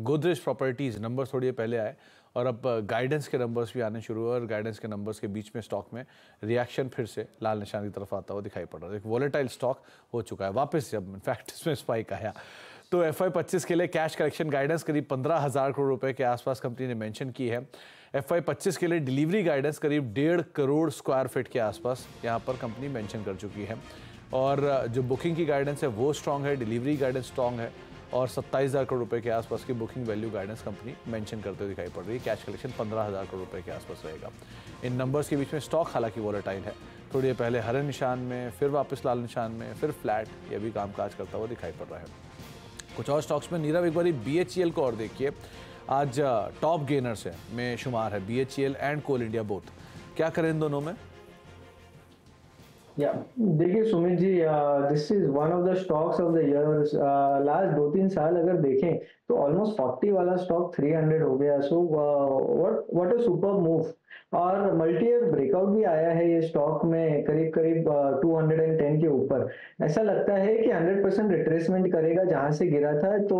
Godrej properties numbers थोड़ी पहले आए और अब गाइडेंस के नंबर्स भी आने शुरू हुए और गाइडेंस के नंबर्स के बीच में स्टॉक में रिएक्शन फिर से लाल निशान की तरफ आता हुआ दिखाई पड़ रहा है। एक वॉलेटाइल स्टॉक हो चुका है वापस, जब इनफैक्ट इसमें स्पाइक आया। तो FY25 के लिए कैश कलेक्शन गाइडेंस करीब 15,000 करोड़ रुपए के आसपास कंपनी ने मेंशन की है। FY25 के लिए डिलीवरी गाइडेंस करीब 1.5 करोड़ स्क्वायर फीट के आसपास यहाँ पर कंपनी मेंशन कर चुकी है। और जो बुकिंग की गाइडेंस है वो स्ट्रांग है, डिलीवरी गाइडेंस स्ट्रांग है और 27,000 करोड़ रुपए के आसपास की booking value guidance company mention करते हुए दिखाई पड़ रही है। कैश कलेक्शन 15,000 करोड़ रुपए के आसपास रहेगा। इन नंबर्स के बीच में स्टॉक हालांकि वॉलेटाइल है, थोड़ी देर पहले हरे निशान में, फिर वापस लाल निशान में, फिर फ्लैट, ये भी कामकाज करता हुआ दिखाई पड़ रहा है। कुछ और स्टॉक्स में नीरव एक बारी BHEL को और देखिए, आज टॉप गेनर्स में शुमार है BHEL and coal India both. क्या करें इन दोनों में? या देखिए Sumit ji, this is one of the stocks of the year. Last 2-3 साल अगर देखें तो ऑलमोस्ट 40 वाला स्टॉक 300 हो गया। So what a super move. और मल्टी ईयर ब्रेकआउट भी आया है ये स्टॉक में, करीब करीब 210 के ऊपर। ऐसा लगता है कि 100% रिट्रेसमेंट करेगा जहां से गिरा था। तो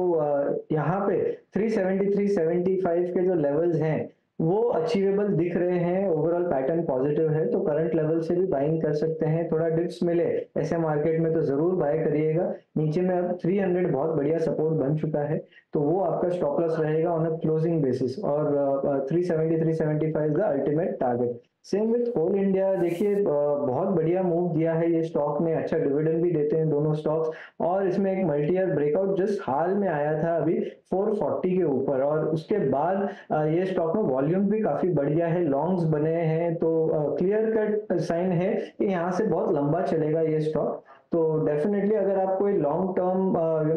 यहाँ पे 370 375 के जो लेवल्स हैं वो अचीवेबल दिख रहे हैं। ओवरऑल पैटर्न पॉजिटिव है, तो करंट लेवल से भी बाइंग कर सकते हैं। थोड़ा डिप्स मिले ऐसे मार्केट में तो जरूर बाय करिएगा। नीचे में अब 300 बहुत बढ़िया सपोर्ट बन चुका है, तो वो आपका स्टॉप लॉस रहेगा ऑन अ क्लोजिंग बेसिस। और 370 375 is the ultimate target. Same with Coal India, देखिए बहुत बढ़िया मूव दिया है ये स्टॉक में, अच्छा डिविडेंड भी देते हैं दोनों स्टॉक्स। और इसमें एक मल्टी ईयर ब्रेकआउट जस्ट हाल में आया था अभी 440 के ऊपर, और उसके बाद ये स्टॉक में वॉल्यूम भी काफी बढ़िया है, लॉन्ग्स बने हैं। तो क्लियर कट साइन है कि यहाँ से बहुत लंबा चलेगा ये स्टॉक। तो डेफिनेटली अगर आप कोई लॉन्ग टर्म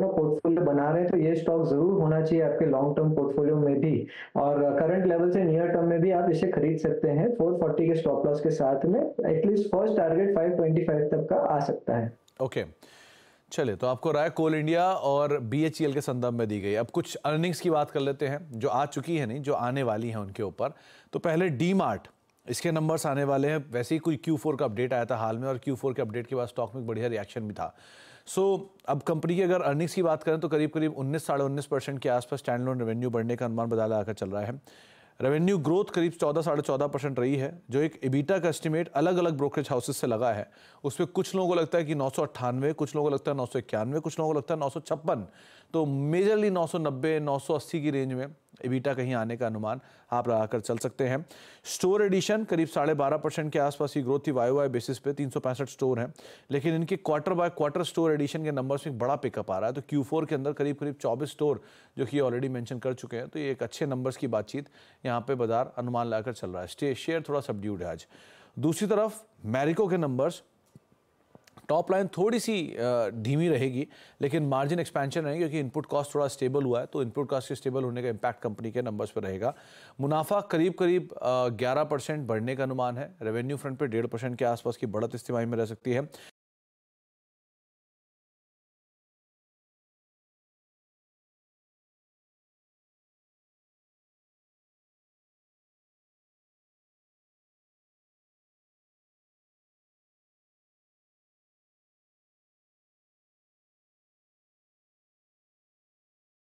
पोर्टफोलियो बना रहे हैं तो ये स्टॉक जरूर होना चाहिए आपके लॉन्ग टर्म पोर्टफोलियो में भी। और करंट लेवल से नियर टर्म में भी आप इसे खरीद सकते हैं 440 के स्टॉप लॉस के साथ में। एटलीस्ट फर्स्ट टारगेट 525 तक का आ सकता है। ओके, चलिए, तो आपको राय कोल इंडिया और BHEL के संदर्भ में दी गई। अब कुछ अर्निंग्स की बात कर लेते हैं, जो आ चुकी है नहीं, जो आने वाली हैं उनके ऊपर। तो पहले DMart, इसके नंबर्स आने वाले हैं। वैसे ही कोई Q4 का अपडेट आया था हाल में और Q4 के अपडेट के बाद स्टॉक में बढ़िया रिएक्शन भी था। अब कंपनी की अगर अर्निंग्स की बात करें तो करीब करीब 19-19.5% के आसपास स्टैंड लोन रेवेन्यू बढ़ने का अनुमान बाजार लगाकर चल रहा है। रेवेन्यू ग्रोथ करीब 14-14.5% रही है, जो एक EBITDA का एस्टिमेट अलग अलग ब्रोकरेज हाउसेस से लगा है। उसमें कुछ लोगों को लगता है कि 998, कुछ लोगों को लगता है 991, कुछ लोगों को लगता है 956। तो मेजरली 990-980 की रेंज में EBITDA कहीं आने का अनुमान आप लगाकर चल सकते हैं। स्टोर एडिशन करीब 12.5% के आसपास की ग्रोथ थी YOY बेसिस पे, 365 स्टोर हैं। लेकिन इनके quarter by quarter store addition के नंबर्स में बड़ा पिकअप आ रहा है। तो Q4 के अंदर करीब करीब 24 स्टोर जो कि ऑलरेडी मेंशन कर चुके हैं। तो ये एक अच्छे नंबर्स की बातचीत यहाँ पे बाजार अनुमान लगाकर चल रहा है। शेयर थोड़ा सबड्यूड है आज। दूसरी तरफ मैरिको के नंबर्स, टॉप लाइन थोड़ी सी धीमी रहेगी, लेकिन मार्जिन एक्सपेंशन रहेगी क्योंकि इनपुट कॉस्ट थोड़ा स्टेबल हुआ है। तो इनपुट कॉस्ट के स्टेबल होने का इम्पैक्ट कंपनी के नंबर्स पर रहेगा। मुनाफा करीब करीब 11% बढ़ने का अनुमान है। रेवेन्यू फ्रंट पे 1.5% के आसपास की बढ़त इस तिमाही में रह सकती है।